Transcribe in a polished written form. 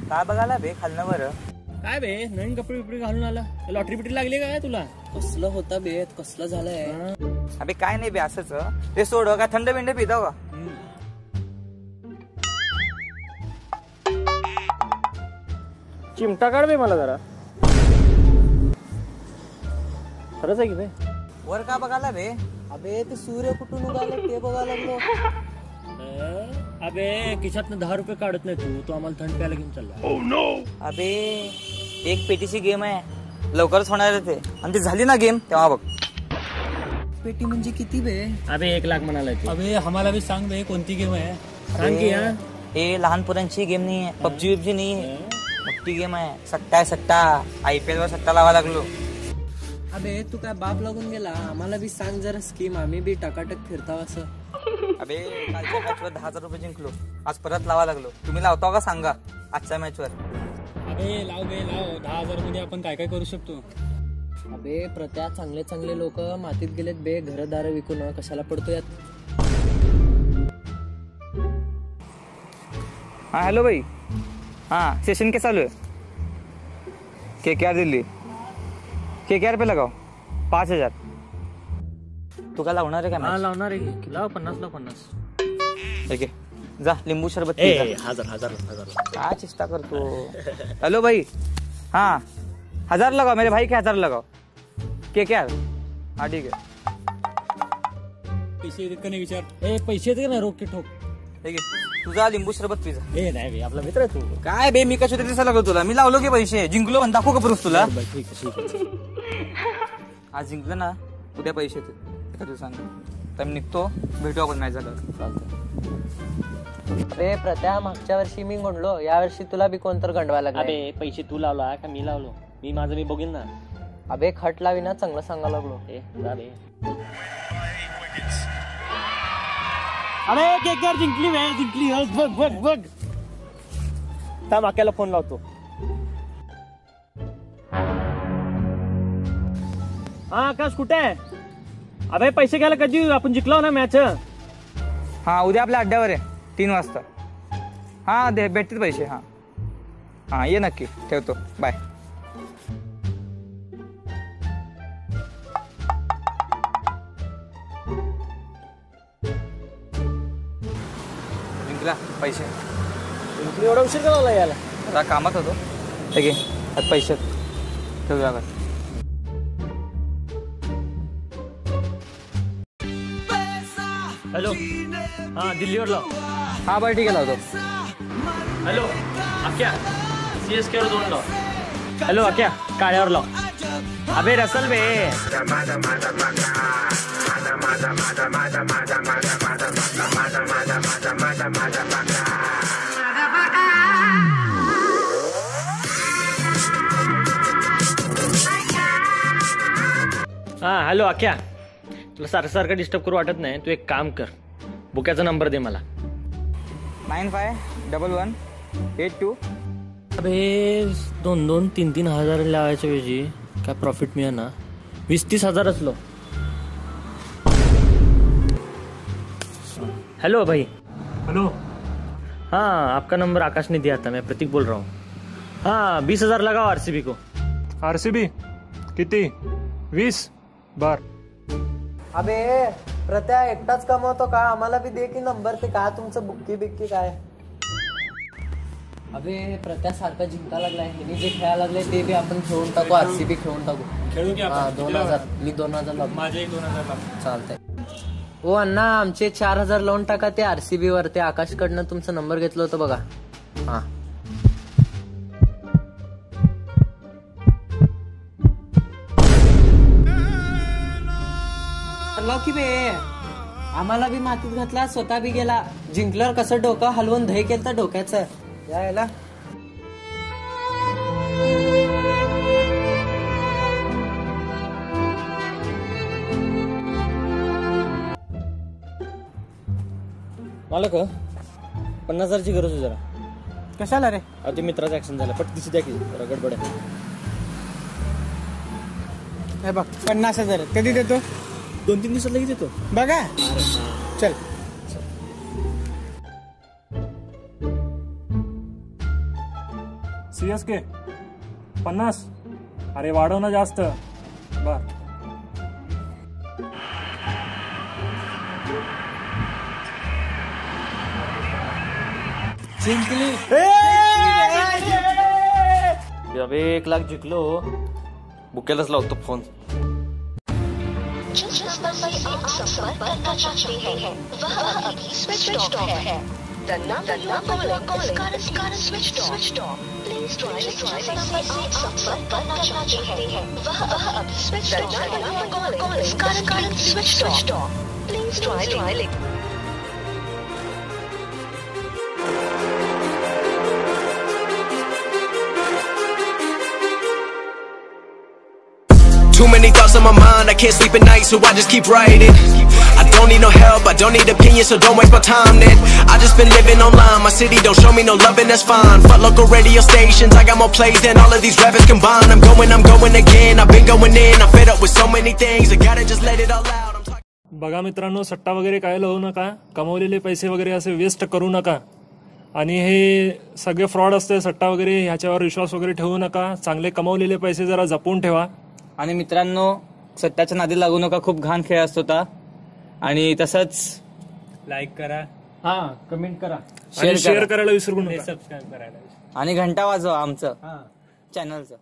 काय बघायला बे खालनं बरं? काय बे नवीन कपडे बिपडे घालून आला? लॉटरी बिटरी लागली काय तुला? कसलं होता बे, कसलं झालंय? अबे काय नाही बे असंच. ते सोड, काय थंड बिंड पिता का? चिमटा काढ बे मला जरा. खरंच आहे की बे? वर का बघायला बे? अबे ते सूर्य कुठून उगाला ते बघायला लागलो. अबे खिशातनं 10 रुपये काढत नाही तू आम्हाला थंड प्यायला घेऊन चालला. अबे एक पेटीची गेम आहे, लवकरच होणार आहे ते. आणि ती झाली ना गेम तेव्हा बघ. पेटी म्हणजे किती बे? अबे 1 लाख म्हणाला. अबे आम्हाला बी सांग बे कोणती गेम आहे, सांग की. हे लहान पोरांची गेम नाही आहे, पबजी बिबजी नाही आहे, मोठी गेम आहे. सट्टा आहे सट्टा. IPL वर सट्टा लावा लागलो. अबे तू काय बाप लागून गेला? आम्हाला बी सांग जरा स्कीम, आम्ही बी टकाटक फिरताव असं. अबे कालच्या मॅचवर 10,000 रुपये जिंकलो, आज परत लावा लागलो. तुम्ही लावता का सांगा आजच्या मॅचवर? अबे लाव बे लाव. 10,000 मध्ये आपण काय काय करू शकतो? अबे प्रत्या चांगले चांगले लोक मातीत गेलेत बे, घरदार विकून कशाला पडतो यात? हाँ हेलो भाई. हाँ सेशन क्या चालू है? KKR दिल्ली. KKR पे लगाओ 5,000. तू का लावणार आहे का? लावणार आहे की. लाव 50. ठीक आहे, जा लिंबू शरबत. 1000 क्या चिस्ता करतो? हेलो भाई. हाँ 1000 लगाओ, मेरे भाई के 1000 लगाओ. KKR. हाँ ठीक आहे. पैसे देत का नाही विचार. पैसे देत का नाही, रोक के ठोक. ठीक आहे, तुझा लिंबू शरबत पिझा. नाही बे, आपला मित्र आहे तू. काय बे, मी कशा दिसा लागलो तुला? मी लावलो की पैसे, जिंकलो पण दाखवू का प्रूफ तुला? ठीक आहे. आज जिंकलं ना, उद्या पैसे येतील एका दिवसांनी. तर मी निघतो, भेटू आपण मॅच झालं. अबे प्रत्या मागच्या वर्षी मी गुंडलो, या वर्षी तुला बी कोणतर गंडवायला लागला. अबे पैसे तू लावला का मी लावलो? मी माझं मी बघीन ना. अबे खट लावी ना, चांगलं सांगायला लागलो. जा बे. अरे KKR जिंकली बे, जिंकली. बघ त्या माक्याला फोन लावतो. हा आकाश कुठे आहे? अबे पैसे घ्यायला कधी आपण जिंकलो ना मॅच. हा उद्या आपल्या अड्ड्यावर आहे 3 वाजता. हा दे भेटतील पैसे. हा हा ये नक्की, ठेवतो. बाय. जिंकला पैसे. एवढा उशीर का लावला यायला? जरा कामात होतो. ठीक आहे, आता पैसे ठेवूया का? हॅलो. हा दिल्लीवर लाव. हा बरं ठीक आहे, लावतो. हॅलो आक्या, CSK वर 2 लाव. हॅलो आक्या, काळ्यावर लाव. अबे रसल बे. हा हॅलो आक्या, तुला सारखं डिस्टर्ब करू वाटत नाही. तू एक काम कर, बुक्याचा नंबर दे मला. 951182. अबे 2-3 हजार लावायच्या ऐवजी काय प्रॉफिट मिळेल ना. 20-30 हजार लो. हेलो भाई. हेलो. हाँ आपका नंबर आकाश ने दिया था, मैं प्रतीक बोल रहा हूँ. हाँ 20,000 लगाओ RCB को. RCB किती? 20 बार. अबे प्रत्या एकटाच कमवतो का? आम्हाला बी दे की नंबर. ते काय तुमचं बुक्की बिक्की काय? अबे प्रत्या सारखा जिंका लागलाय. हे जे खेळायला लागले ते बी आपण खेळून टाकू. RCB खेळून टाकू. खेळू की आपण? 2000. मी 2000 लावतो. माझे 2000 लाव. चालतंय. ओ अण्णा, आमचे 4000 लावून टाका ते RCB वर. ते आकाशकडनं तुमचा नंबर घेतलं होतं बघा. हा लाव की बे. आम्हाला बी मातीत घातला, स्वतः बी गेला. जिंकल्यावर कसं डोकं हलवून दही केलं डोक्याचं यायला. मालक 50,000ची गरज आहे जरा. कशाला रे? ते मित्राचा ऍक्सिडेंट झाला. पटकीची द्या की, जरा गडबड आहे. हे बघ 50,000. कधी देतो? 2-3 दिवसात लगेच येतो. बघा चल. CSK 50. अरे वाढव ना जास्त. बर. जिंकली. अबे 1 लाख जिंकलो. बुकेलाच लावतो फोन. जिस नंबर पर आप संपर्क करना चाहते हैं वह अभी स्विच ऑफ है. The number you are calling is currently switched off. Please try जिस नंबर से आप संपर्क करना चाहते हैं वह अभी स्विच ऑफ है. The number you are calling is currently switched off. Please try. Too many thoughts on my mind, I can't sleep at night, so I just keep writing. I don't need no help, I don't need opinions, so don't waste my time then. I just been living online, my city don't show me no love and that's fine. Fuck local radio stations, I got more plays than all of these rappers combined. I'm going again, I've been going in, I'm fed up with so many things, I gotta just let it all out. I'm talking. बघा मित्रांनो, सट्टा वगैरे काय लावू नका. कमवलेले पैसे वगैरे असे वेस्ट करू नका. आणि हे सगळे फ्रॉड असते. सट्टा वगैरे ह्याच्यावर विश्वास वगैरे ठेवू नका. चांगले कमवलेले पैसे जरा जपून ठेवा. आणि मित्रांनो, सट्ट्याच्या नादी लागू नका. खूप घाण खेळ असतो होता. आणि तसंच लाईक करा, कमेंट करा. शेअर करायला विसरू नका. सबस्क्राईब करायला. आणि घंटा वाजवा आमचं चॅनलचं.